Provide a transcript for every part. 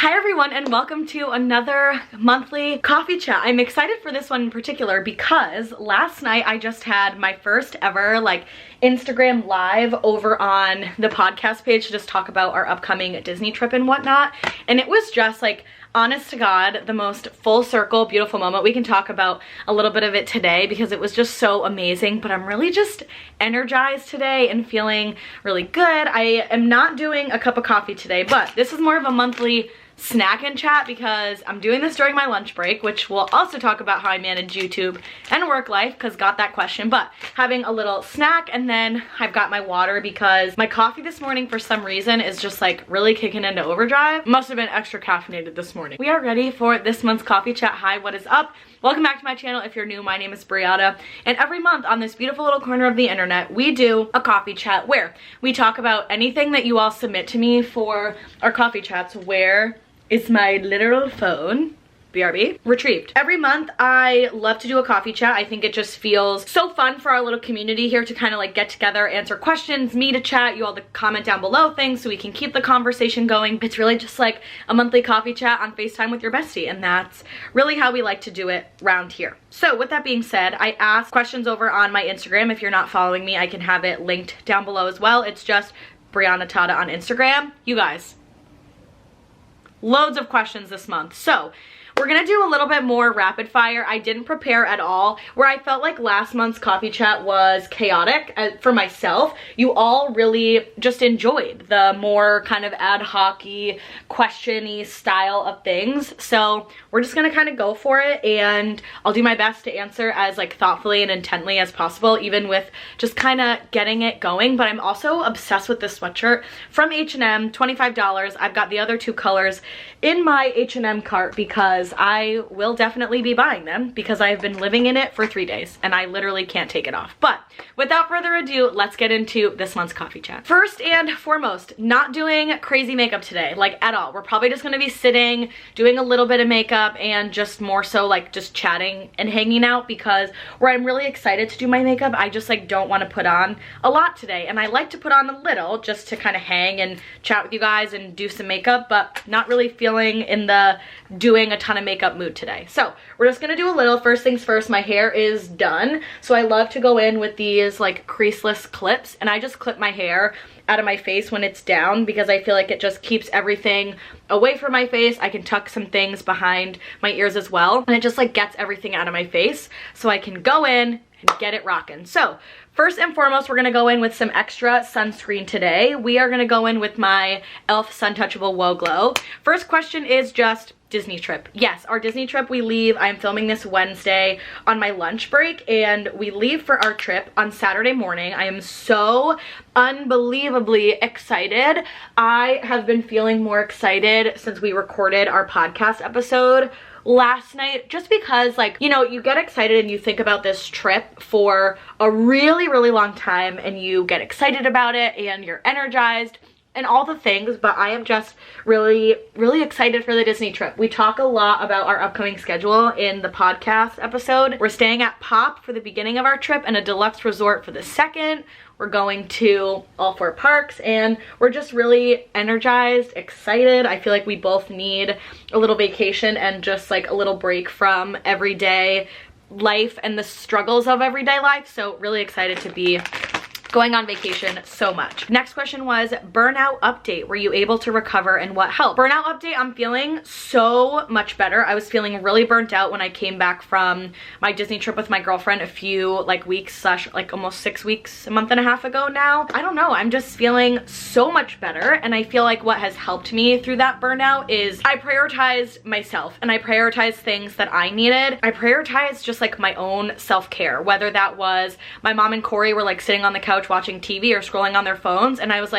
Hi everyone and welcome to another monthly coffee chat. I'm excited for this one in particular because last night I just had my first ever Instagram live over on the podcast page to just talk about our upcoming Disney trip and whatnot. And it was just honest to God, the most full circle, beautiful moment. We can talk about a little bit of it today because it was just so amazing, but I'm really just energized today and feeling really good. I am not doing a cup of coffee today, but this is more of a monthly snack and chat because I'm doing this during my lunch break, which we'll also talk about how I manage YouTube and work life because got that question, but having a little snack. And then I've got my water because my coffee this morning for some reason is just really kicking into overdrive. Must have been extra caffeinated this morning. We are ready for this month's coffee chat. Hi, what is up? Welcome back to my channel. If you're new, my name is Brianna, and every month on this beautiful little corner of the internet, we do a coffee chat where we talk about anything that you all submit to me for our coffee chats. Where is my literal phone? BRB. Retrieved. Every month I love to do a coffee chat. I think it just feels so fun for our little community here to kind of get together, answer questions, me to chat, you all to comment down below things so we can keep the conversation going. It's really just a monthly coffee chat on FaceTime with your bestie, and that's really how we like to do it around here. So with that being said, I ask questions over on my Instagram. If you're not following me, I can have it linked down below as well. It's just Brianna Tata on Instagram. You guys, loads of questions this month. So we're gonna do a little bit more rapid fire. I didn't prepare at all, where I felt like last month's coffee chat was chaotic for myself. You all really just enjoyed the more kind of ad hoc-y, question-y style of things. So we're just gonna kind of go for it, and I'll do my best to answer as thoughtfully and intently as possible, even with just kind of getting it going. But I'm also obsessed with this sweatshirt from H&M, $25. I've got the other two colors in my H&M cart because I will definitely be buying them because I've been living in it for 3 days and I literally can't take it off. But without further ado, let's get into this month's coffee chat. First and foremost, not doing crazy makeup today, at all. We're probably just gonna be sitting, doing a little bit of makeup, and just more so just chatting and hanging out, because where I'm really excited to do my makeup, I just don't want to put on a lot today. And I like to put on a little just to kind of hang and chat with you guys and do some makeup, but not really feeling in the doing a ton of makeup mood today. So we're just gonna do a little. First things first, my hair is done. So I love to go in with these creaseless clips, and I just clip my hair out of my face when it's down because I feel like it just keeps everything away from my face. I can tuck some things behind my ears as well, and it just gets everything out of my face so I can go in and get it rocking. So first and foremost, we're gonna go in with some extra sunscreen today. We are gonna go in with my e.l.f. Sun Touchable Whoa Glow. First question is just Disney trip. Yes, our Disney trip, we leave. I'm filming this Wednesday on my lunch break, and we leave for our trip on Saturday morning. I am so unbelievably excited. I have been feeling more excited since we recorded our podcast episode last night, just because you get excited and you think about this trip for a really long time, and you get excited about it and you're energized and all the things, but I am just really excited for the Disney trip. We talk a lot about our upcoming schedule in the podcast episode. We're staying at Pop for the beginning of our trip and a deluxe resort for the second. We're going to all 4 parks, and we're just really energized, excited. I feel like we both need a little vacation and just a little break from everyday life and the struggles of everyday life. So really excited to be going on vacation so much. Next question was burnout update. Were you able to recover and what helped? Burnout update, I'm feeling so much better. I was feeling really burnt out when I came back from my Disney trip with my girlfriend a few weeks / almost 6 weeks, a month and a half ago now. I don't know, I'm just feeling so much better, and I feel like what has helped me through that burnout is I prioritized myself and I prioritized things that I needed. I prioritized just my own self-care, whether that was my mom and Corey were sitting on the couch watching TV or scrolling on their phones, and I was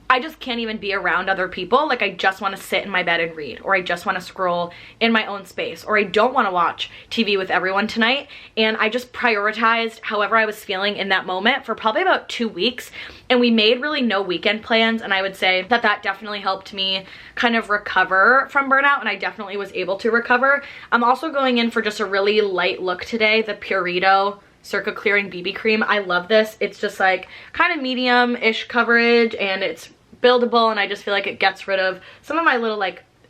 I just can't even be around other people. I just want to sit in my bed and read, or I just want to scroll in my own space, or I don't want to watch TV with everyone tonight. And I just prioritized however I was feeling in that moment for probably about 2 weeks, and we made really no weekend plans, and I would say that that definitely helped me kind of recover from burnout, and I definitely was able to recover. I'm also going in for just a really light look today, the Purito Circa Clearing BB Cream. I love this. It's just kind of medium-ish coverage, and it's buildable, and I just feel like it gets rid of some of my little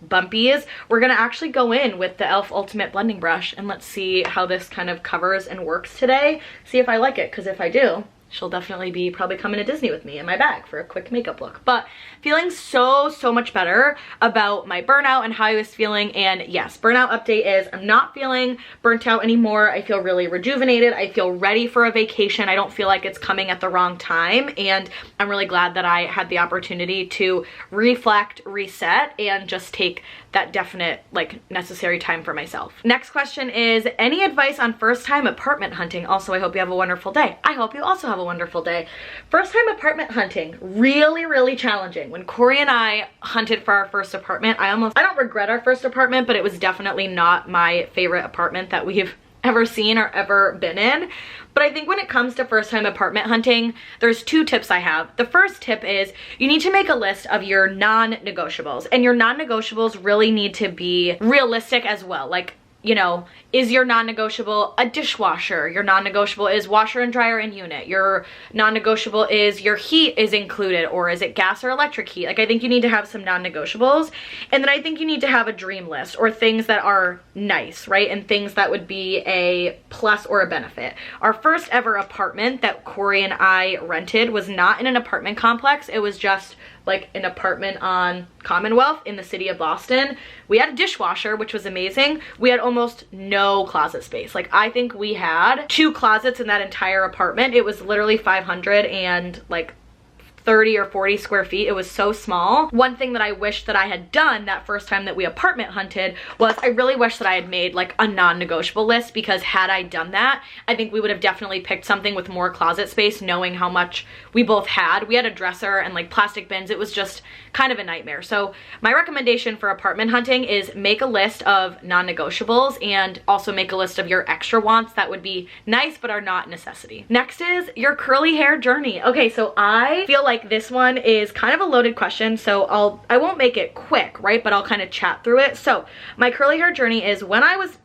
bumpies, we're gonna actually go in with the e.l.f. Ultimate Blending Brush, and let's see how this kind of covers and works today. See if I like it, because if I do, she'll definitely be probably coming to Disney with me in my bag for a quick makeup look. But feeling so much better about my burnout and how I was feeling. And yes, burnout update is I'm not feeling burnt out anymore. I feel really rejuvenated. I feel ready for a vacation. I don't feel like it's coming at the wrong time. And I'm really glad that I had the opportunity to reflect, reset, and just take that definite, like, necessary time for myself. Next question is, any advice on first time apartment hunting? Also, I hope you have a wonderful day. I hope you also have a wonderful day. First time apartment hunting, really challenging. When Corey and I hunted for our first apartment, I don't regret our first apartment, but it was definitely not my favorite apartment that we've ever seen or ever been in. But I think when it comes to first time apartment hunting, there's 2 tips I have. The first tip is you need to make a list of your non-negotiables, and your non-negotiables really need to be realistic as well. Like, you know, is your non-negotiable a dishwasher? Your non-negotiable is washer and dryer in unit. Your non-negotiable is your heat is included, or is it gas or electric heat? Like, I think you need to have some non-negotiables. And then I think you need to have a dream list, or things that are nice, right? And things that would be a plus or a benefit. Our first ever apartment that Corey and I rented was not in an apartment complex. It was just like an apartment on Commonwealth in the city of Boston. We had a dishwasher, which was amazing. We had almost no closet space. Like, I think we had 2 closets in that entire apartment. It was literally 500 and like 30 or 40 square feet. It was so small. One thing that I wish that I had done that first time that we apartment hunted was I really wish that I had made like a non-negotiable list, because had I done that, I think we would have definitely picked something with more closet space, knowing how much we both had. We had a dresser and like plastic bins. It was just kind of a nightmare. So my recommendation for apartment hunting is make a list of non-negotiables, and also make a list of your extra wants that would be nice but are not necessity. Next is your curly hair journey. Okay, so I feel like this one is kind of a loaded question, so I won't make it quick, right? But I'll kind of chat through it. So my curly hair journey is when I was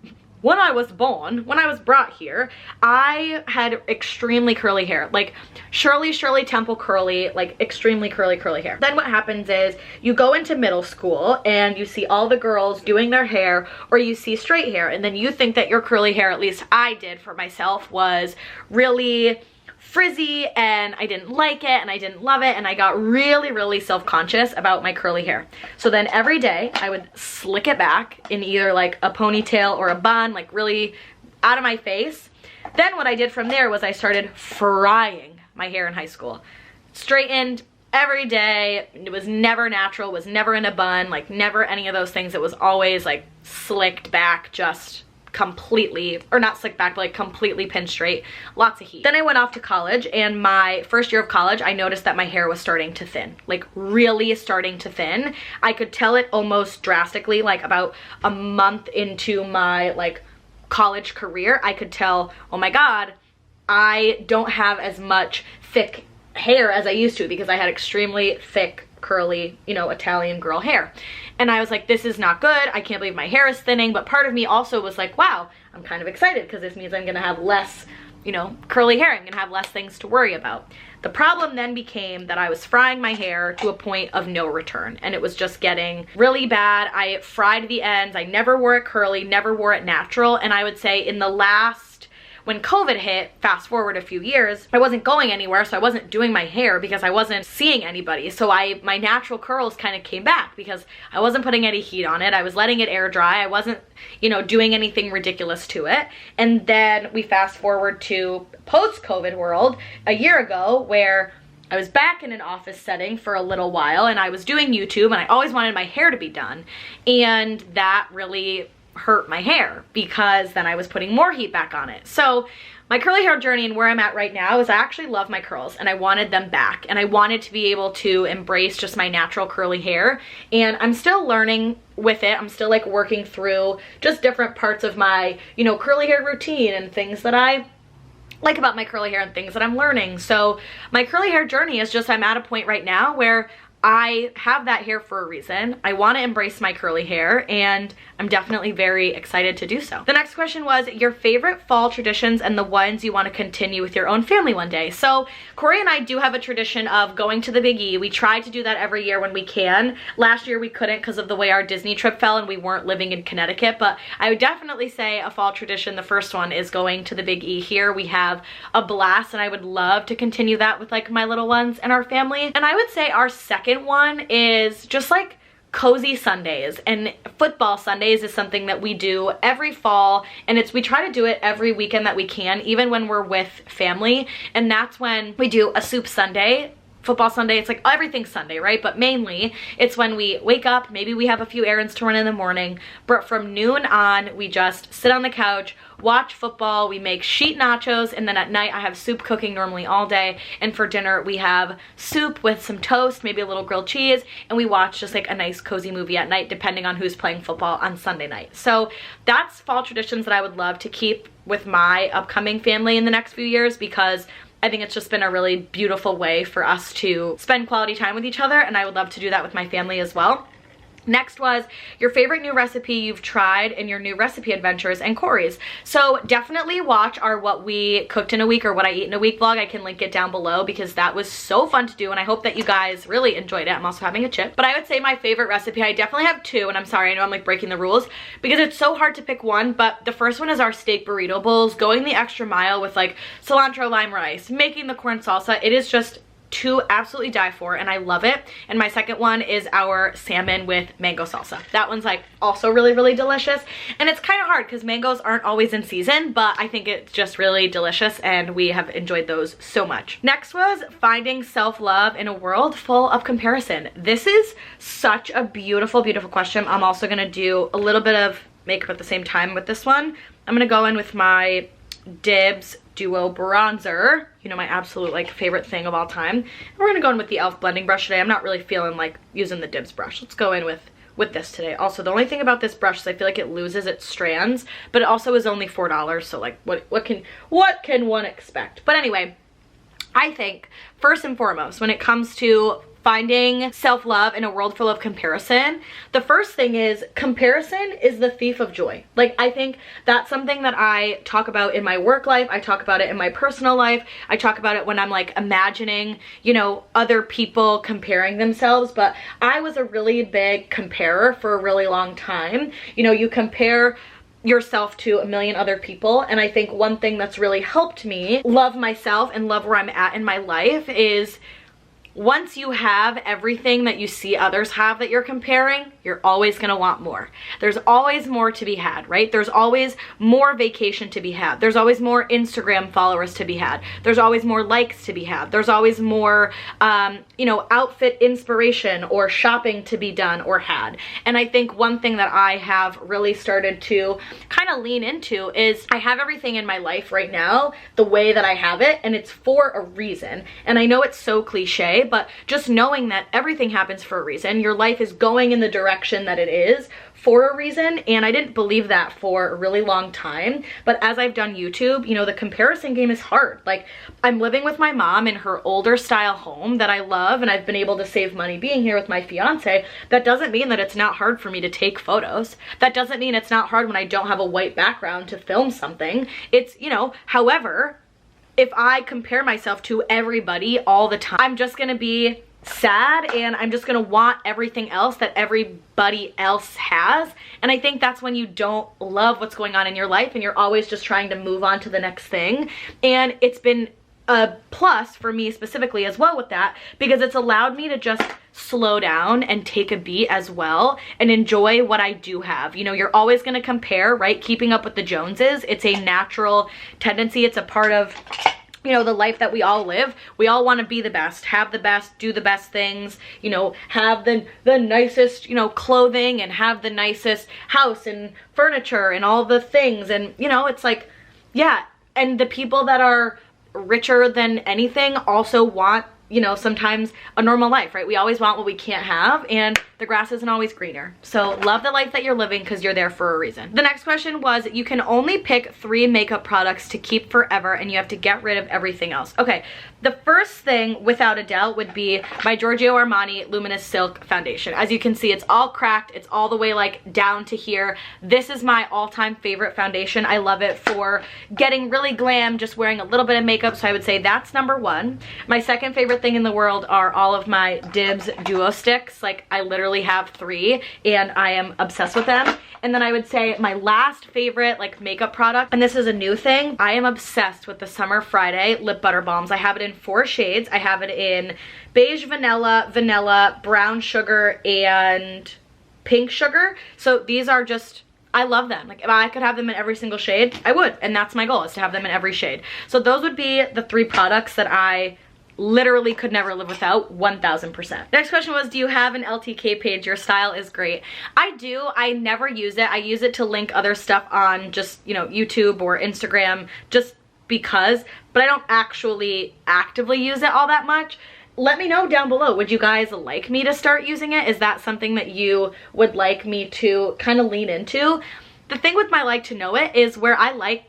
brought here, I had extremely curly hair, like Shirley Temple curly, like extremely curly hair. Then what happens is you go into middle school and you see all the girls doing their hair, or you see straight hair, and then you think that your curly hair, at least I did for myself, was really frizzy, and I didn't like it and I didn't love it, and I got really self-conscious about my curly hair. So then every day I would slick it back in either like a ponytail or a bun, like really out of my face. Then what I did from there was I started frying my hair in high school. Straightened every day. It was never natural, was never in a bun, like never any of those things. It was always like slicked back, just completely, or not slicked back, but like completely pinned straight, lots of heat. Then I went off to college, and my first year of college, I noticed that my hair was starting to thin, like really starting to thin. I could tell it almost drastically, like about a month into my like college career, I could tell, oh my God, I don't have as much thick hair as I used to, because I had extremely thick, curly, you know, Italian girl hair. And I was like, this is not good. I can't believe my hair is thinning. But part of me also was like, wow, I'm kind of excited, because this means I'm gonna have less, you know, curly hair. I'm gonna have less things to worry about. The problem then became that I was frying my hair to a point of no return, and it was just getting really bad. I fried the ends. I never wore it curly, never wore it natural. And I would say in the last, when COVID hit, fast forward a few years, I wasn't going anywhere, so I wasn't doing my hair because I wasn't seeing anybody. So my natural curls kind of came back because I wasn't putting any heat on it. I was letting it air dry. I wasn't, you know, doing anything ridiculous to it. And then we fast forward to post-COVID world a year ago, where I was back in an office setting for a little while, and I was doing YouTube, and I always wanted my hair to be done. And that really hurt my hair, because then I was putting more heat back on it. So my curly hair journey and where I'm at right now is I actually love my curls, and I wanted them back, and I wanted to be able to embrace just my natural curly hair. And I'm still learning with it. I'm still like working through just different parts of my, you know, curly hair routine and things that I like about my curly hair and things that I'm learning. So my curly hair journey is just, I'm at a point right now where I have that hair for a reason. I want to embrace my curly hair, and I'm definitely very excited to do so. The next question was your favorite fall traditions and the ones you want to continue with your own family one day. So Corey and I do have a tradition of going to the Big E. We try to do that every year when we can. Last year we couldn't because of the way our Disney trip fell and we weren't living in Connecticut, but I would definitely say a fall tradition, the first one, is going to the Big E here. We have a blast, and I would love to continue that with like my little ones and our family. And I would say our second one is just like cozy Sundays, and football Sundays is something that we do every fall, and we try to do it every weekend that we can, even when we're with family. And that's when we do a soup Sunday, football Sunday. It's like everything Sunday, right? But mainly it's when we wake up, maybe we have a few errands to run in the morning, but from noon on we just sit on the couch, watch football, we make sheet nachos, and then at night I have soup cooking normally all day, and for dinner we have soup with some toast, maybe a little grilled cheese, and we watch just like a nice cozy movie at night depending on who's playing football on Sunday night. So that's fall traditions that I would love to keep with my upcoming family in the next few years, because I think it's just been a really beautiful way for us to spend quality time with each other, and I would love to do that with my family as well. Next was your favorite new recipe you've tried in your new recipe adventures and Corey's. So definitely watch our what we cooked in a week or what I eat in a week vlog. I can link it down below because that was so fun to do, and I hope that you guys really enjoyed it. I'm also having a chip. But I would say my favorite recipe, I definitely have two, and I'm sorry, I know I'm like breaking the rules because it's so hard to pick one, but the first one is our steak burrito bowls, going the extra mile with like cilantro lime rice, making the corn salsa. It is just to absolutely die for, and I love it. And my second one is our salmon with mango salsa. That one's like also really, really delicious, and it's kind of hard because mangoes aren't always in season, but I think it's just really delicious, and we have enjoyed those so much. Next was finding self-love in a world full of comparison. This is such a beautiful, beautiful question. I'm also gonna do a little bit of makeup at the same time with this one. I'm gonna go in with my Dibs Duo Bronzer, you know, my absolute like favorite thing of all time. And we're gonna go in with the e.l.f. blending brush today. I'm not really feeling like using the Dibs brush. Let's go in with this today. Also, the only thing about this brush is I feel like it loses its strands, but it also is only $4, so like what can one expect? But anyway, I think first and foremost, when it comes to finding self-love in a world full of comparison, the first thing is comparison is the thief of joy. Like, I think that's something that I talk about in my work life. I talk about it in my personal life. I talk about it when I'm like imagining, you know, other people comparing themselves. But I was a really big comparer for a really long time. You know, you compare yourself to a million other people, and I think one thing that's really helped me love myself and love where I'm at in my life is once you have everything that you see others have that you're comparing, you're always gonna want more. There's always more to be had, right? There's always more vacation to be had. There's always more Instagram followers to be had. There's always more likes to be had. There's always more, you know, outfit inspiration or shopping to be done or had. And I think one thing that I have really started to kind of lean into is I have everything in my life right now the way that I have it, and it's for a reason. And I know it's so cliche, but just knowing that everything happens for a reason, your life is going in the direction that it is for a reason. And I didn't believe that for a really long time, but as I've done YouTube, you know, the comparison game is hard. Like, I'm living with my mom in her older style home that I love, and I've been able to save money being here with my fiance. That doesn't mean that it's not hard for me to take photos. That doesn't mean it's not hard when I don't have a white background to film something. It's, you know, however, if I compare myself to everybody all the time, I'm just gonna be sad, and I'm just gonna want everything else that everybody else has. And I think that's when you don't love what's going on in your life, and you're always just trying to move on to the next thing. And it's been a plus for me specifically as well with that, because it's allowed me to just slow down and take a beat as well and enjoy what I do have. You know, you're always going to compare, right? Keeping up with the Joneses. It's a natural tendency. It's a part of, you know, the life that we all live. We all want to be the best, have the best, do the best things, you know, have the nicest, you know, clothing, and have the nicest house and furniture and all the things. And, you know, it's like, yeah. And the people that are richer than anything also want you know, sometimes a normal life, right? We always want what we can't have, and the grass isn't always greener. So love the life that you're living because you're there for a reason. The next question was, you can only pick 3 makeup products to keep forever and you have to get rid of everything else. Okay, the first thing without a doubt would be my Giorgio Armani Luminous Silk Foundation. As you can see, it's all cracked. It's all the way like down to here. This is my all-time favorite foundation. I love it for getting really glam, just wearing a little bit of makeup. So I would say that's number 1. My second favorite thing in the world are all of my Dibs Duo Sticks. Like I literally have 3 and I am obsessed with them. And then I would say my last favorite like makeup product, and this is a new thing, I am obsessed with the Summer Friday Lip Butter Balms. I have it in 4 shades. I have it in beige vanilla, brown sugar, and pink sugar. So these are just, I love them. Like if I could have them in every single shade, I would. And that's my goal, is to have them in every shade. So those would be the 3 products that I literally could never live without, 1000%. Next question was, do you have an LTK page? Your style is great. I do. I never use it. I use it to link other stuff on just, you know, YouTube or Instagram just because, but I don't actually actively use it all that much. Let me know down below, would you guys like me to start using it? Is that something that you would like me to kind of lean into? The thing with my like to know it is where I like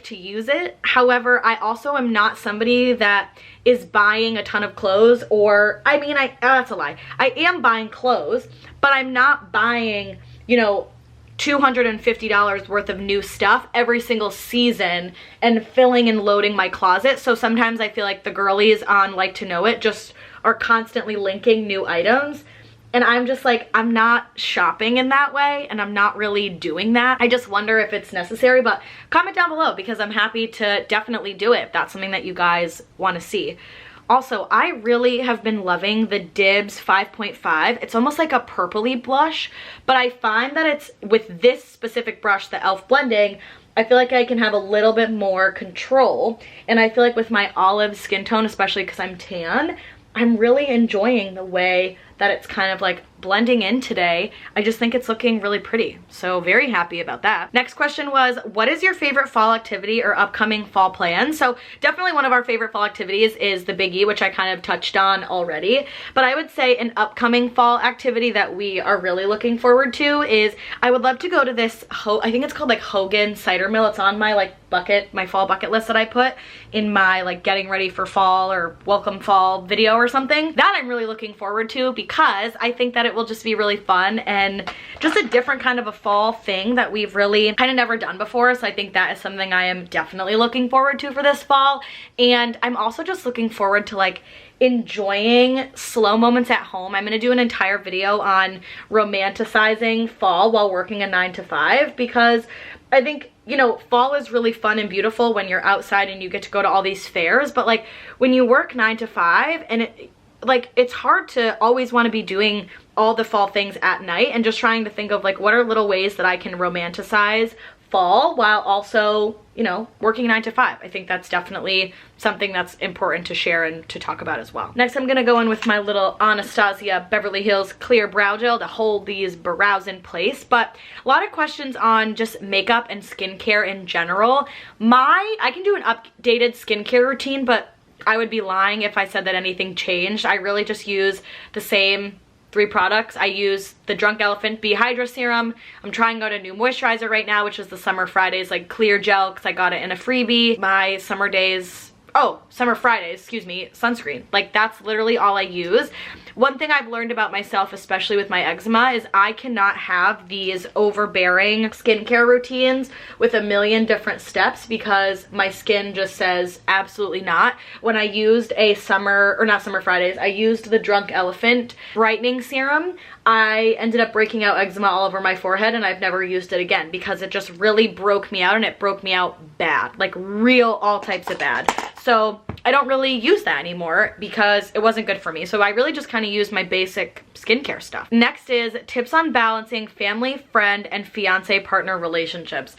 to use it. However, I also am not somebody that is buying a ton of clothes, or I mean, that's a lie. I am buying clothes, but I'm not buying, you know, $250 worth of new stuff every single season and filling and loading my closet. So sometimes I feel like the girlies on Like to Know It just are constantly linking new items. And I'm just like, I'm not shopping in that way, and I'm not really doing that. I just wonder if it's necessary, but comment down below because I'm happy to definitely do it if that's something that you guys want to see. Also, I really have been loving the Dibs 5.5. It's almost like a purpley blush, but I find that it's, with this specific brush, the e.l.f. blending, I feel like I can have a little bit more control. And I feel like with my olive skin tone, especially because I'm tan, I'm really enjoying the way that it's kind of like blending in today. I just think it's looking really pretty. So very happy about that. Next question was, what is your favorite fall activity or upcoming fall plan? So definitely one of our favorite fall activities is the Biggie, which I kind of touched on already. But I would say an upcoming fall activity that we are really looking forward to is, I would love to go to this, I think it's called like Hogan Cider Mill. It's on my like bucket, my fall bucket list that I put in my like getting ready for fall or welcome fall video or something. That I'm really looking forward to because I think that it will just be really fun and just a different kind of a fall thing that we've really kind of never done before. So I think that is something I am definitely looking forward to for this fall. And I'm also just looking forward to like enjoying slow moments at home. I'm gonna do an entire video on romanticizing fall while working a 9-to-5 because I think, you know, fall is really fun and beautiful when you're outside and you get to go to all these fairs, but like when you work 9-to-5 and it's hard to always want to be doing all the fall things at night, and just trying to think of like what are little ways that I can romanticize fall while also, you know, working 9-to-5. I think that's definitely something that's important to share and to talk about as well. Next, I'm gonna go in with my little Anastasia Beverly Hills Clear Brow Gel to hold these brows in place. But a lot of questions on just makeup and skincare in general. I can do an updated skincare routine, but I would be lying if I said that anything changed. I really just use the same 3 products. I use the Drunk Elephant Bee Hydra Serum. I'm trying out a new moisturizer right now, which is the Summer Fridays like clear gel because I got it in a freebie. My Summer Fridays, excuse me, sunscreen. Like that's literally all I use. One thing I've learned about myself, especially with my eczema, is I cannot have these overbearing skincare routines with a million different steps because my skin just says absolutely not. When I used I used the Drunk Elephant Brightening Serum, I ended up breaking out eczema all over my forehead, and I've never used it again because it just really broke me out, and it broke me out bad, like real all types of bad. So I don't really use that anymore because it wasn't good for me. So I really just kind of use my basic skincare stuff. Next is tips on balancing family, friend, and fiance partner relationships.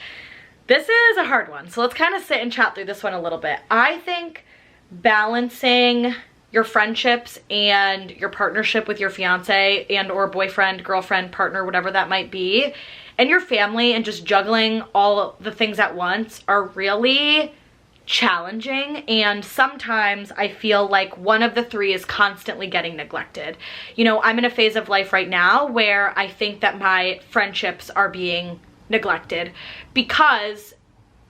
This is a hard one. So let's kind of sit and chat through this one a little bit. I think balancing your friendships and your partnership with your fiance and or boyfriend, girlfriend, partner, whatever that might be, and your family, and just juggling all the things at once are really challenging, and sometimes I feel like one of the three is constantly getting neglected. You know, I'm in a phase of life right now where I think that my friendships are being neglected because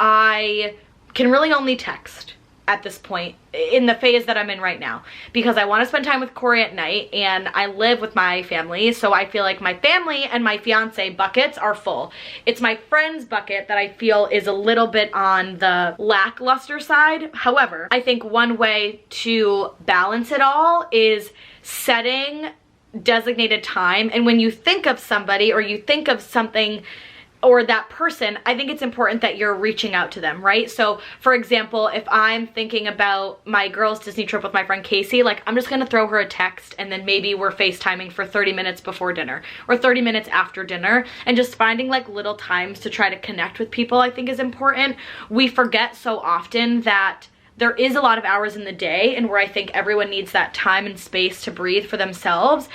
I can really only text at this point in the phase that I'm in right now, because I want to spend time with Corey at night and I live with my family, so I feel like my family and my fiance buckets are full. It's my friends bucket that I feel is a little bit on the lackluster side. However, I think one way to balance it all is setting designated time, and when you think of somebody or you think of something or that person, I think it's important that you're reaching out to them, right? So for example, if I'm thinking about my girls' Disney trip with my friend Casey, like I'm just gonna throw her a text and then maybe we're FaceTiming for 30 minutes before dinner or 30 minutes after dinner, and just finding like little times to try to connect with people I think is important. We forget so often that there is a lot of hours in the day and where I think everyone needs that time and space to breathe for themselves.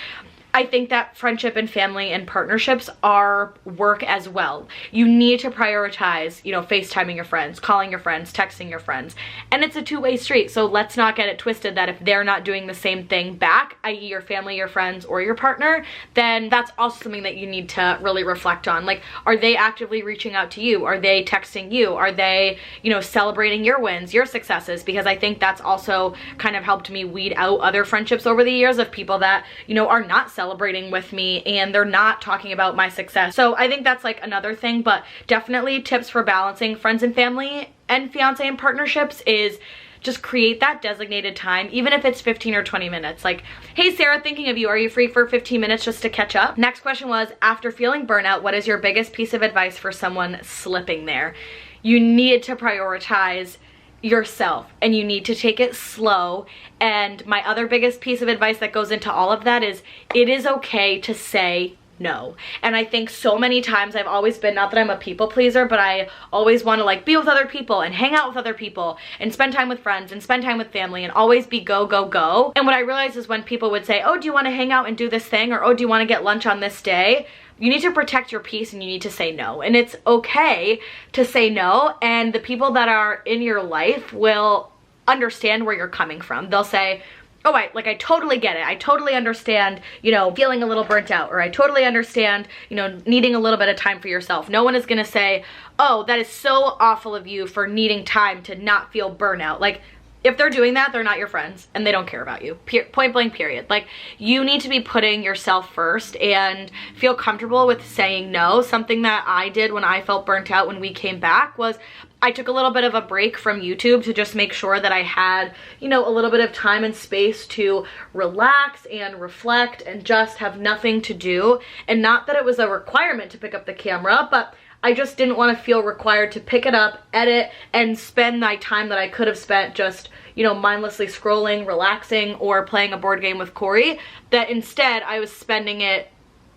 I think that friendship and family and partnerships are work as well. You need to prioritize, you know, FaceTiming your friends, calling your friends, texting your friends. And it's a two-way street, so let's not get it twisted that if they're not doing the same thing back, i.e. your family, your friends, or your partner, then that's also something that you need to really reflect on. Like, are they actively reaching out to you? Are they texting you? Are they, you know, celebrating your wins, your successes? Because I think that's also kind of helped me weed out other friendships over the years of people that, you know, are not celebrating with me and they're not talking about my success. So I think that's like another thing, but definitely tips for balancing friends and family and fiance and partnerships is just create that designated time, even if it's 15 or 20 minutes. Like, hey Sarah, thinking of you, are you free for 15 minutes just to catch up? Next question was, after feeling burnout, what is your biggest piece of advice for someone slipping there? You need to prioritize yourself and you need to take it slow. And my other biggest piece of advice that goes into all of that is it is okay to say no. And I think so many times I've always been, not that I'm a people pleaser, but I always want to like be with other people and hang out with other people and spend time with friends and spend time with family and always be go, go, go. And what I realized is when people would say, oh, do you want to hang out and do this thing? Or, oh, do you want to get lunch on this day? You need to protect your peace and you need to say no. And it's okay to say no. And the people that are in your life will understand where you're coming from. They'll say, oh, I totally get it. I totally understand, you know, feeling a little burnt out, or I totally understand, you know, needing a little bit of time for yourself. No one is gonna say, oh, that is so awful of you for needing time to not feel burnout. Like, if they're doing that, they're not your friends and they don't care about you. Point blank, period. Like, you need to be putting yourself first and feel comfortable with saying no. Something that I did when I felt burnt out when we came back was I took a little bit of a break from YouTube to just make sure that I had, you know, a little bit of time and space to relax and reflect and just have nothing to do. And not that it was a requirement to pick up the camera, but I just didn't want to feel required to pick it up, edit, and spend my time that I could have spent just, you know, mindlessly scrolling, relaxing, or playing a board game with Corey. That instead I was spending it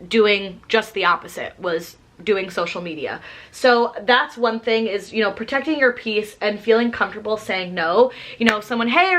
doing just the opposite, was doing social media. So that's one thing, is, you know, protecting your peace and feeling comfortable saying no. You know, someone, hey,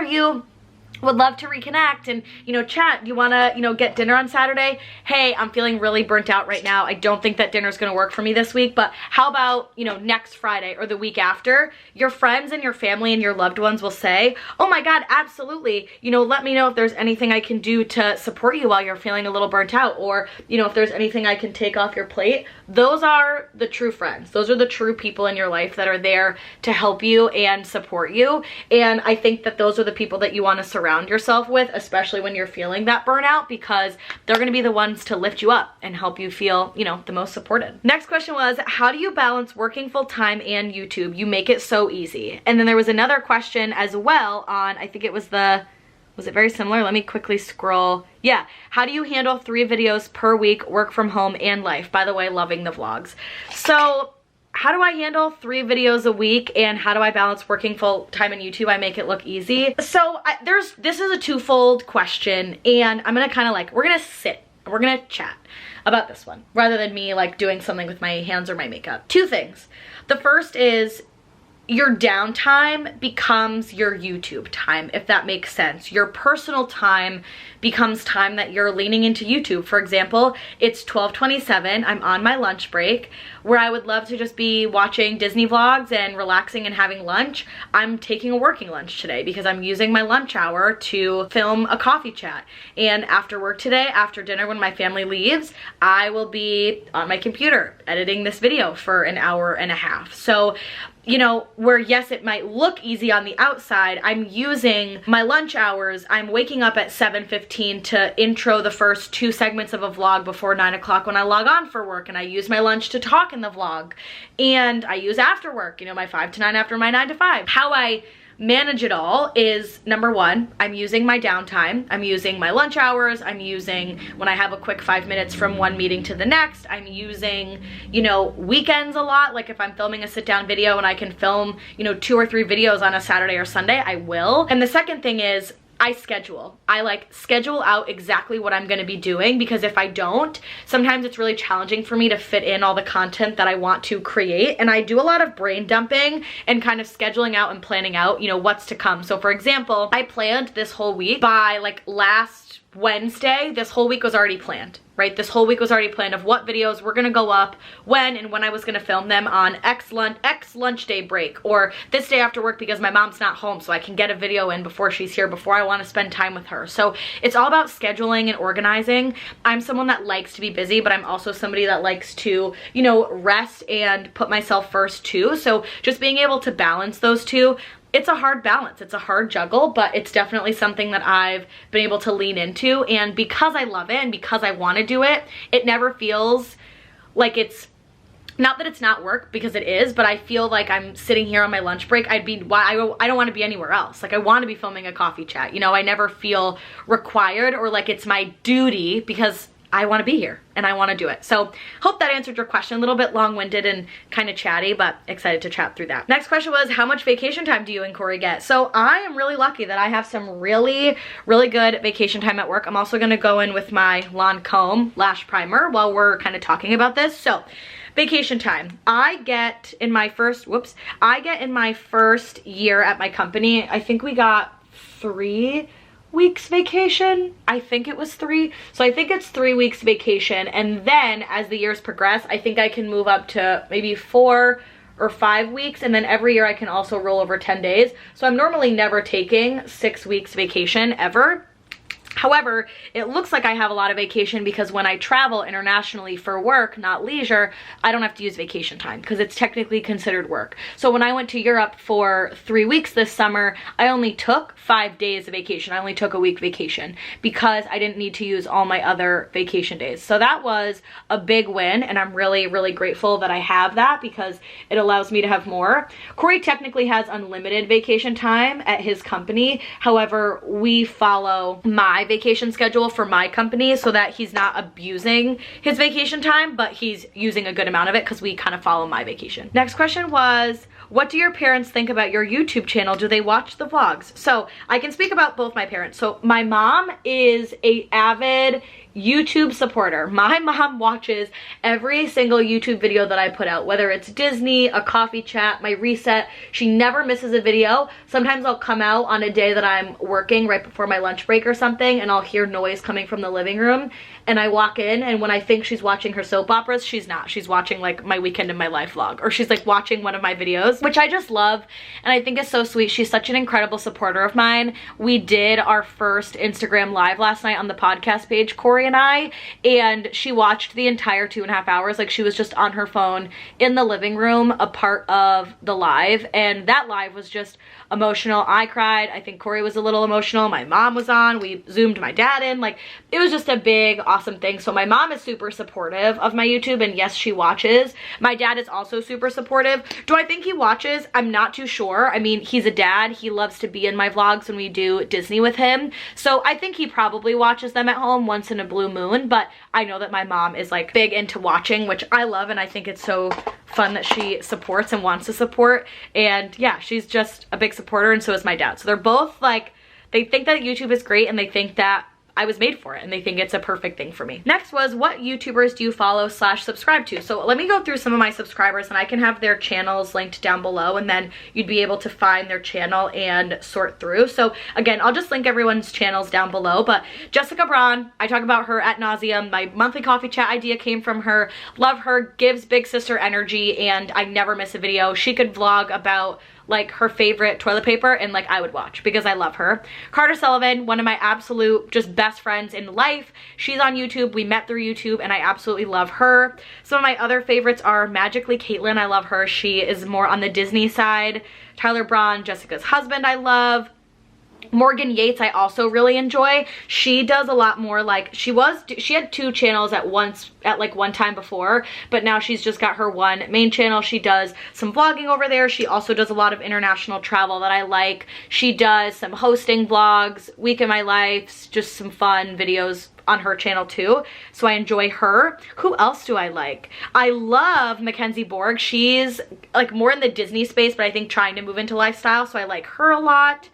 would love to reconnect and, you know, chat. Do you want to, you know, get dinner on Saturday? Hey, I'm feeling really burnt out right now. I don't think that dinner's going to work for me this week, but how about, you know, next Friday or the week after? Your friends and your family and your loved ones will say, oh my God, absolutely. You know, let me know if there's anything I can do to support you while you're feeling a little burnt out, or, you know, if there's anything I can take off your plate. Those are the true friends. Those are the true people in your life that are there to help you and support you. And I think that those are the people that you want to surround yourself with, especially when you're feeling that burnout, because they're going to be the ones to lift you up and help you feel, you know, the most supported. Next question was, how do you balance working full-time and YouTube? You make it so easy. And then there was another question as well on, I think it was it very similar? Let me quickly scroll. Yeah, how do you handle 3 videos per week, work from home and life? By the way, loving the vlogs. So how do I handle 3 videos a week, and how do I balance working full time in YouTube? I make it look easy. So this is a twofold question, and I'm gonna kind of like, we're gonna sit and we're gonna chat about this one rather than me like doing something with my hands or my makeup. 2 things. The first is, your downtime becomes your YouTube time, if that makes sense. Your personal time becomes time that you're leaning into YouTube. For example, it's 12:27, I'm on my lunch break, where I would love to just be watching Disney vlogs and relaxing and having lunch. I'm taking a working lunch today because I'm using my lunch hour to film a coffee chat. And after work today, after dinner when my family leaves, I will be on my computer editing this video for an hour and a half. So, you know, where yes, it might look easy on the outside, I'm using my lunch hours. I'm waking up at 7:15 to intro the first 2 segments of a vlog before 9 o'clock when I log on for work, and I use my lunch to talk in the vlog. And I use after work, you know, my 5 to 9 after my 9 to 5. How I manage it all is, number 1, I'm using my downtime, I'm using my lunch hours, I'm using when I have a quick 5 minutes from one meeting to the next, I'm using, you know, weekends a lot. Like if I'm filming a sit down video and I can film, you know, 2 or 3 videos on a Saturday or Sunday, I will. And the second thing is, I schedule. I like schedule out exactly what I'm gonna be doing, because if I don't, sometimes it's really challenging for me to fit in all the content that I want to create. And I do a lot of brain dumping and kind of scheduling out and planning out, you know, what's to come. So for example, I planned this whole week. By like last Wednesday, this whole week was already planned, right? This whole week was already planned of what videos were gonna go up, when, and when I was gonna film them on X lunch day break, or this day after work because my mom's not home, so I can get a video in before she's here, before I wanna spend time with her. So it's all about scheduling and organizing. I'm someone that likes to be busy, but I'm also somebody that likes to, you know, rest and put myself first too. So just being able to balance those two, it's a hard balance, it's a hard juggle, but it's definitely something that I've been able to lean into. And because I love it and because I want to do it, it never feels like it's, not that it's not work, because it is, but I feel like I'm sitting here on my lunch break. I don't want to be anywhere else. Like I want to be filming a coffee chat. You know, I never feel required or like it's my duty, because I want to be here and I want to do it. So hope that answered your question. A little bit long-winded and kind of chatty, but excited to chat through that. Next question was, how much vacation time do you and Corey get? So I am really lucky that I have some really, really good vacation time at work. I'm also going to go in with my Lancome lash primer while we're kind of talking about this. So vacation time, I get in my first year at my company, I think we got 3 weeks vacation. I think it was 3. So I think it's 3 weeks vacation. And then as the years progress, I think I can move up to maybe 4 or 5 weeks. And then every year I can also roll over 10 days. So I'm normally never taking 6 weeks vacation ever. However, it looks like I have a lot of vacation because when I travel internationally for work, not leisure, I don't have to use vacation time because it's technically considered work. So when I went to Europe for 3 weeks this summer, I only took 5 days of vacation. I only took a week vacation because I didn't need to use all my other vacation days. So that was a big win, and I'm really, really grateful that I have that because it allows me to have more. Corey technically has unlimited vacation time at his company. However, we follow my vacation schedule for my company so that he's not abusing his vacation time, but he's using a good amount of it because we kind of follow my vacation. Next question was, what do your parents think about your YouTube channel? Do they watch the vlogs? So I can speak about both my parents. So my mom is an avid YouTube supporter. My mom watches every single YouTube video that I put out, whether it's Disney, a coffee chat, my reset. She never misses a video. Sometimes I'll come out on a day that I'm working right before my lunch break or something, and I'll hear noise coming from the living room, and I walk in, and when I think she's watching her soap operas, she's not. She's watching like my weekend in my life vlog, or she's like watching one of my videos, which I just love, and I think is so sweet. She's such an incredible supporter of mine. We did our first Instagram live last night on the podcast page, Corey and I, and she watched the entire 2.5 hours. Like she was just on her phone in the living room, a part of the live, and that live was just emotional. I cried. I think Corey was a little emotional. My mom was on. We zoomed my dad in. Like it was just a big, awesome thing. So my mom is super supportive of my YouTube, and yes, she watches. My dad is also super supportive. Do I think he watches? I'm not too sure. I mean, he's a dad. He loves to be in my vlogs when we do Disney with him. So I think he probably watches them at home once in a blue moon, but I know that my mom is like big into watching, which I love, and I think it's so fun that she supports and wants to support. And yeah, she's just a big supporter, and so is my dad. So they're both like, they think that YouTube is great, and they think that I was made for it and they think it's a perfect thing for me. Next was, what YouTubers do you follow / subscribe to? So let me go through some of my subscribers and I can have their channels linked down below, and then you'd be able to find their channel and sort through. So again, I'll just link everyone's channels down below, but Jessica Braun, I talk about her ad nauseum. My monthly coffee chat idea came from her. Love her, gives big sister energy, and I never miss a video. She could vlog about like her favorite toilet paper and like I would watch because I love her. Carter Sullivan, one of my absolute just best friends in life. She's on YouTube. We met through YouTube and I absolutely love her. Some of my other favorites are Magically Katelyn. I love her. She is more on the Disney side. Tyler Braun, Jessica's husband, I love. Morgan Yates I also really enjoy. She does a lot more, like she had 2 channels at one time before, but now she's just got her one main channel. She does some vlogging over there. She also does a lot of international travel that I like. She does some hosting vlogs, week in my life, just some fun videos on her channel too, so I enjoy her. Who else do I like? I love Mackenzie Borg. She's like more in the Disney space, but I think trying to move into lifestyle, so I like her a lot.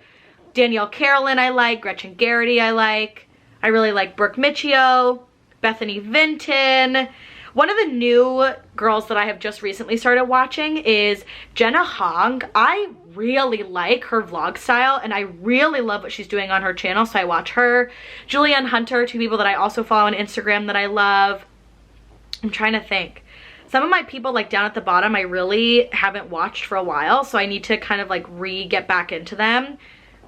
Danielle Carolan I like, Gretchen Geraghty I like. I really like Brooke Miccio, Bethany Vinton. One of the new girls that I have just recently started watching is Jenna Hong. I really like her vlog style and I really love what she's doing on her channel, so I watch her. Julianne Hunter, 2 people that I also follow on Instagram that I love. I'm trying to think. Some of my people like down at the bottom I really haven't watched for a while, so I need to kind of like get back into them.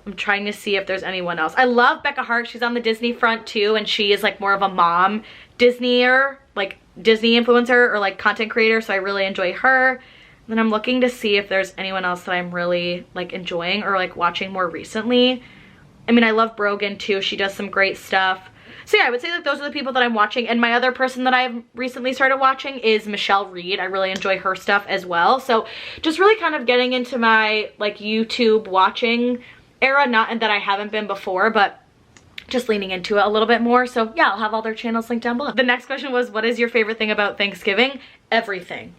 I'm trying to see if there's anyone else. I love Bekah Hart. She's on the Disney front too, and she is like more of a mom Disneyer, like Disney influencer or like content creator, so I really enjoy her. And then I'm looking to see if there's anyone else that I'm really like enjoying or like watching more recently. I mean, I love Brogan too. She does some great stuff. So yeah, I would say that those are the people that I'm watching. And my other person that I've recently started watching is Michelle Reed. I really enjoy her stuff as well. So just really kind of getting into my like YouTube watching era, not that I haven't been before, but just leaning into it a little bit more. So yeah, I'll have all their channels linked down below. The next question was, what is your favorite thing about Thanksgiving? Everything.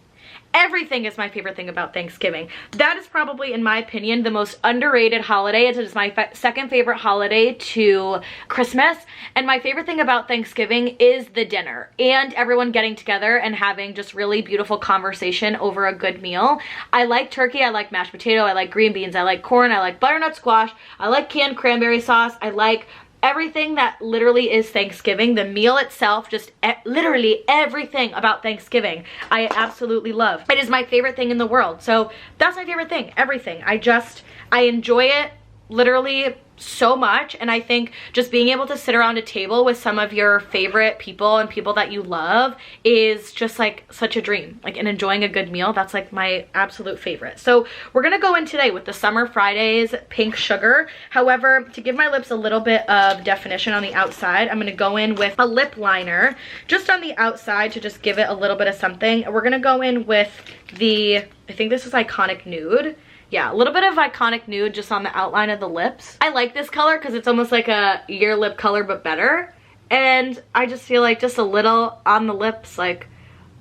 Everything is my favorite thing about Thanksgiving. That is probably, in my opinion, the most underrated holiday. It is my second favorite holiday to Christmas. And my favorite thing about Thanksgiving is the dinner and everyone getting together and having just really beautiful conversation over a good meal. I like turkey, I like mashed potato, I like green beans, I like corn, I like butternut squash, I like canned cranberry sauce, I like everything that literally is Thanksgiving. The meal itself, just literally everything about Thanksgiving, I absolutely love. It is my favorite thing in the world. So that's my favorite thing, everything. I enjoy it literally so much, and I think just being able to sit around a table with some of your favorite people and people that you love is just like such a dream. Like, and enjoying a good meal, that's like my absolute favorite. So we're gonna go in today with the Summer Fridays Pink Sugar. However, to give my lips a little bit of definition on the outside, I'm gonna go in with a lip liner just on the outside to just give it a little bit of something. We're gonna go in with the, I think this is Iconic Nude. Yeah, a little bit of Iconic Nude just on the outline of the lips. I like this color because it's almost like a your lip color but better. And I just feel like just a little on the lips, like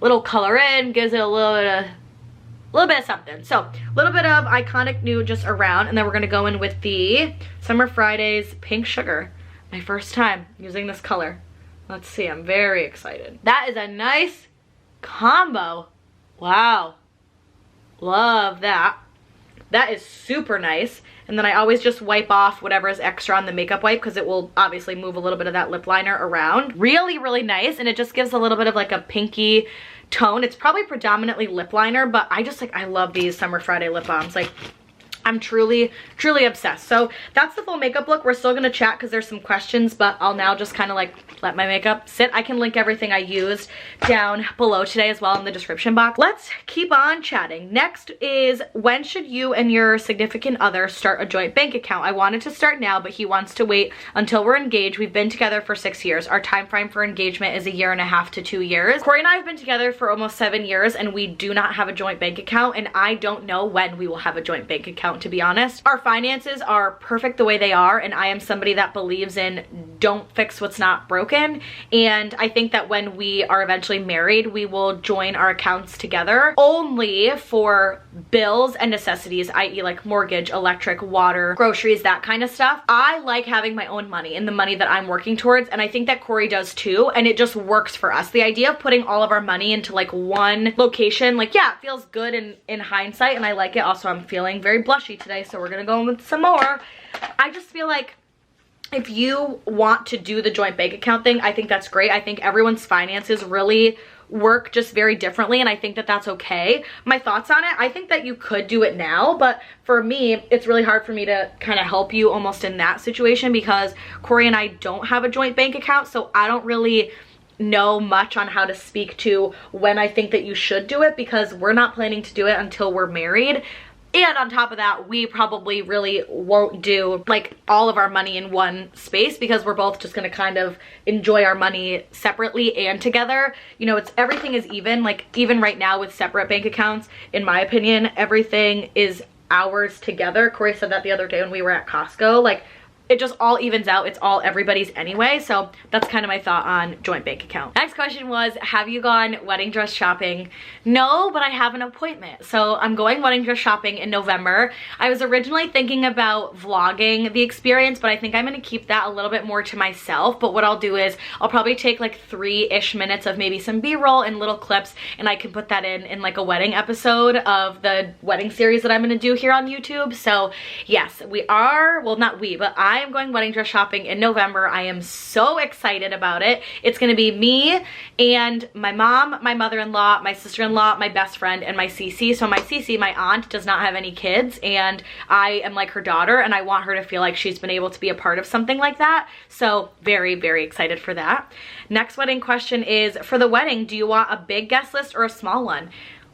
little color in, gives it a little bit of something. So a little bit of Iconic Nude just around, and then we're gonna go in with the Summer Fridays Pink Sugar. My first time using this color. Let's see, I'm very excited. That is a nice combo. Wow, love that. That is super nice. And then I always just wipe off whatever is extra on the makeup wipe because it will obviously move a little bit of that lip liner around. Really, really nice. And it just gives a little bit of like a pinky tone. It's probably predominantly lip liner, but I just like, I love these Summer Friday lip balms. Like, I'm truly, truly obsessed. So that's the full makeup look. We're still gonna chat because there's some questions, but I'll now just kind of like let my makeup sit. I can link everything I used down below today as well in the description box. Let's keep on chatting. Next is, when should you and your significant other start a joint bank account? I wanted to start now, but he wants to wait until we're engaged. We've been together for 6 years. Our time frame for engagement is 1.5 to 2 years. Corey and I have been together for almost 7 years and we do not have a joint bank account, and I don't know when we will have a joint bank account to be honest. Our finances are perfect the way they are, and I am somebody that believes in don't fix what's not broken. And I think that when we are eventually married, we will join our accounts together only for bills and necessities, i.e. like mortgage, electric, water, groceries, that kind of stuff. I like having my own money and the money that I'm working towards, and I think that Corey does too, and it just works for us. The idea of putting all of our money into like one location, like, yeah, it feels good in hindsight, and I like it. Also, I'm feeling very blushy today, so we're gonna go in with some more. I just feel like if you want to do the joint bank account thing, I think that's great. I think everyone's finances really work just very differently, and I think that that's okay. My thoughts on it, I think that you could do it now, but for me, it's really hard for me to kind of help you almost in that situation because Corey and I don't have a joint bank account, so I don't really know much on how to speak to when I think that you should do it because we're not planning to do it until we're married. And on top of that, we probably really won't do like all of our money in one space because we're both just gonna kind of enjoy our money separately and together. You know, it's everything is even, like even right now with separate bank accounts, in my opinion, everything is ours together. Corey said that the other day when we were at Costco, like it just all evens out. It's all everybody's anyway. So that's kind of my thought on joint bank account. Next question was, have you gone wedding dress shopping? No, but I have an appointment. So I'm going wedding dress shopping in November. I was originally thinking about vlogging the experience, but I think I'm gonna keep that a little bit more to myself. But what I'll do is I'll probably take like 3-ish minutes of maybe some B-roll and little clips, and I can put that in like a wedding episode of the wedding series that I'm gonna do here on YouTube. So yes, we are, well not we, but I am going wedding dress shopping in November. I am so excited about it. It's gonna be me and my mom, my mother-in-law, my sister-in-law, my best friend, and my CC. So my CC, my aunt, does not have any kids, and I am like her daughter, and I want her to feel like she's been able to be a part of something like that. So very, very excited for that. Next wedding question is, for the wedding, do you want a big guest list or a small one?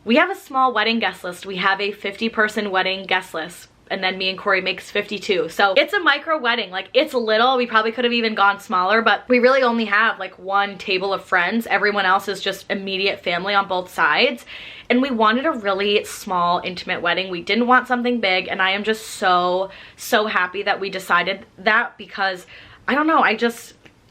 We have a small wedding guest list. We have a 50-person wedding guest list, and then me and Corey makes 52. So it's a micro wedding, like it's little. We probably could have even gone smaller, but we really only have like one table of friends. Everyone else is just immediate family on both sides. And we wanted a really small, intimate wedding. We didn't want something big, and I am just so, so happy that we decided that because I don't know,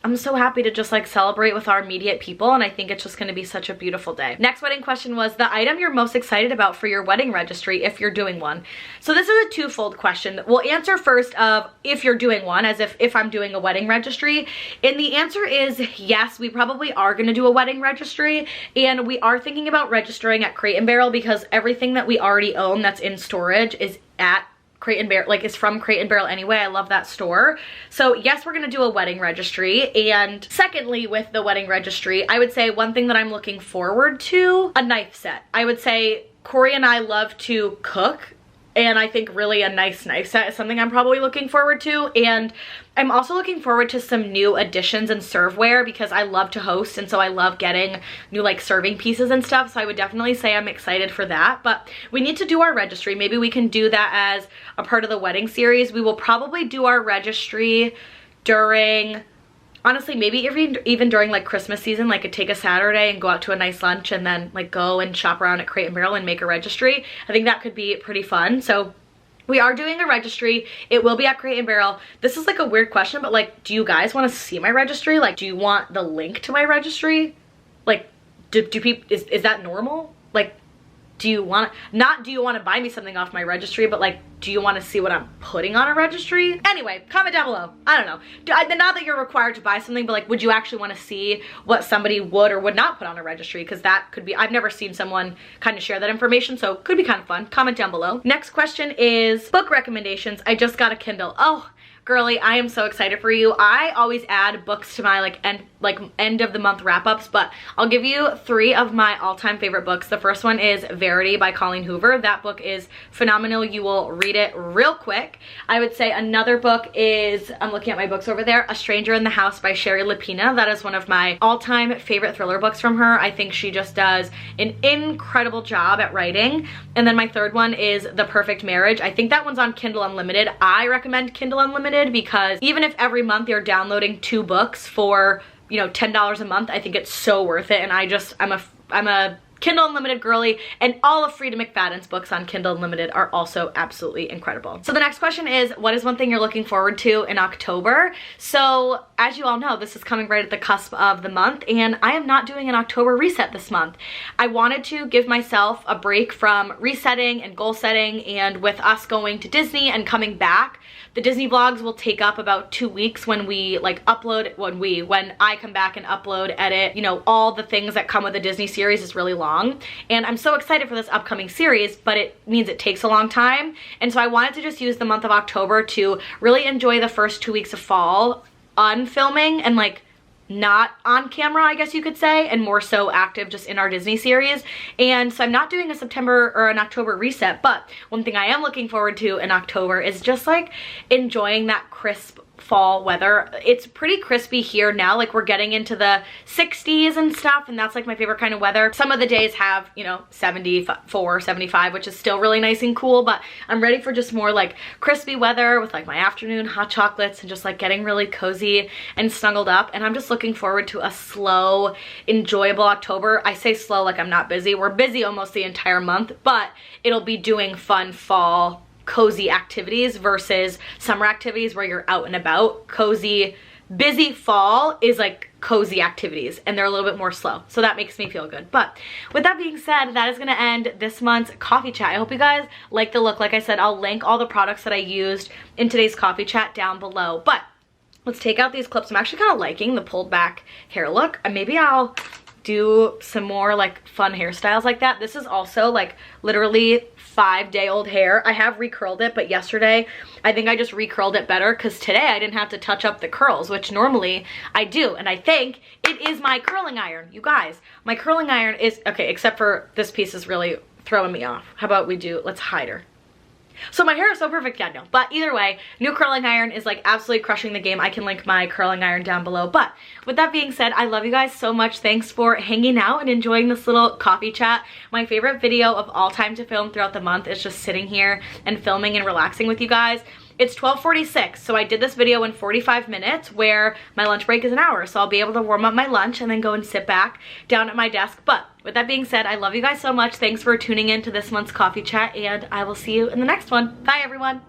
I'm so happy to just like celebrate with our immediate people, and I think it's just gonna be such a beautiful day. Next wedding question was the item you're most excited about for your wedding registry if you're doing one. So this is a twofold question. We'll answer first of if you're doing one, as if I'm doing a wedding registry. And the answer is yes, we probably are gonna do a wedding registry, and we are thinking about registering at Crate & Barrel because everything that we already own that's in storage is at Crate & Barrel, like it's from Crate & Barrel anyway. I love that store. So yes, we're gonna do a wedding registry. And secondly, with the wedding registry, I would say one thing that I'm looking forward to, a knife set. I would say Corey and I love to cook, and I think really a nice knife set is something I'm probably looking forward to. And I'm also looking forward to some new additions and serveware because I love to host, and so I love getting new like serving pieces and stuff. So I would definitely say I'm excited for that. But we need to do our registry. Maybe we can do that as a part of the wedding series. We will probably do our registry during, honestly, maybe even during like Christmas season, like could take a Saturday and go out to a nice lunch and then like go and shop around at Crate & Barrel and make a registry. I think that could be pretty fun. So we are doing a registry. It will be at Crate & Barrel. This is like a weird question, but like, do you guys want to see my registry? Like, do you want the link to my registry? Like, do people, is that normal? Like, do you want to buy me something off my registry, but like, do you want to see what I'm putting on a registry? Anyway, comment down below. I don't know. Not that you're required to buy something, but like, would you actually want to see what somebody would or would not put on a registry? Because that could be, I've never seen someone kind of share that information, so it could be kind of fun. Comment down below. Next question is book recommendations. I just got a Kindle. Oh, girly, I am so excited for you. I always add books to my end of the month wrap-ups, but I'll give you 3 of my all-time favorite books. The first one is Verity by Colleen Hoover. That book is phenomenal. You will read it real quick. I would say another book is, I'm looking at my books over there, A Stranger in the House by Sherry Lapina. That is one of my all-time favorite thriller books from her. I think she just does an incredible job at writing. And then my third one is The Perfect Marriage. I think that one's on Kindle Unlimited. I recommend Kindle Unlimited because even if every month you're downloading 2 books for, you know, $10 a month, I think it's so worth it. And I'm a Kindle Unlimited girly, and all of Frida McFadden's books on Kindle Unlimited are also absolutely incredible. So the next question is, what is one thing you're looking forward to in October? So as you all know, this is coming right at the cusp of the month, and I am not doing an October reset this month. I wanted to give myself a break from resetting and goal setting, and with us going to Disney and coming back, the Disney vlogs will take up about 2 weeks when we when I come back and upload, edit, you know, all the things that come with the Disney series is really long. And I'm so excited for this upcoming series, but it means it takes a long time. And so I wanted to just use the month of October to really enjoy the first 2 weeks of fall on filming and like not on camera, I guess you could say, and more so active just in our Disney series. And so I'm not doing a September or an October reset, but one thing I am looking forward to in October is just like enjoying that crisp fall weather. It's pretty crispy here now, like we're getting into the 60s and stuff, and that's like my favorite kind of weather. Some of the days have, you know, 74, 75, which is still really nice and cool, but I'm ready for just more like crispy weather with like my afternoon hot chocolates and just like getting really cozy and snuggled up. And I'm just looking forward to a slow, enjoyable October. I say slow like I'm not busy. We're busy almost the entire month, but it'll be doing fun fall cozy activities versus summer activities where you're out and about. Cozy, busy fall is like cozy activities, and they're a little bit more slow, so that makes me feel good. But with that being said, that is gonna end this month's coffee chat. I hope you guys like the look. Like I said, I'll link all the products that I used in today's coffee chat down below. But let's take out these clips. I'm actually kind of liking the pulled back hair look, and maybe I'll do some more like fun hairstyles like that. This is also like literally 5-day-old hair. I have recurled it, but yesterday I think I just recurled it better because today I didn't have to touch up the curls, which normally I do. And I think it is my curling iron. You guys, my curling iron is okay, except for this piece is really throwing me off. How about we do, let's hide her. So my hair is so perfect, Danielle. But either way, new curling iron is like absolutely crushing the game. I can link my curling iron down below. But with that being said, I love you guys so much. Thanks for hanging out and enjoying this little coffee chat. My favorite video of all time to film throughout the month is just sitting here and filming and relaxing with you guys. It's 12:46, so I did this video in 45 minutes where my lunch break is an hour, so I'll be able to warm up my lunch and then go and sit back down at my desk. But with that being said, I love you guys so much. Thanks for tuning in to this month's coffee chat, and I will see you in the next one. Bye, everyone.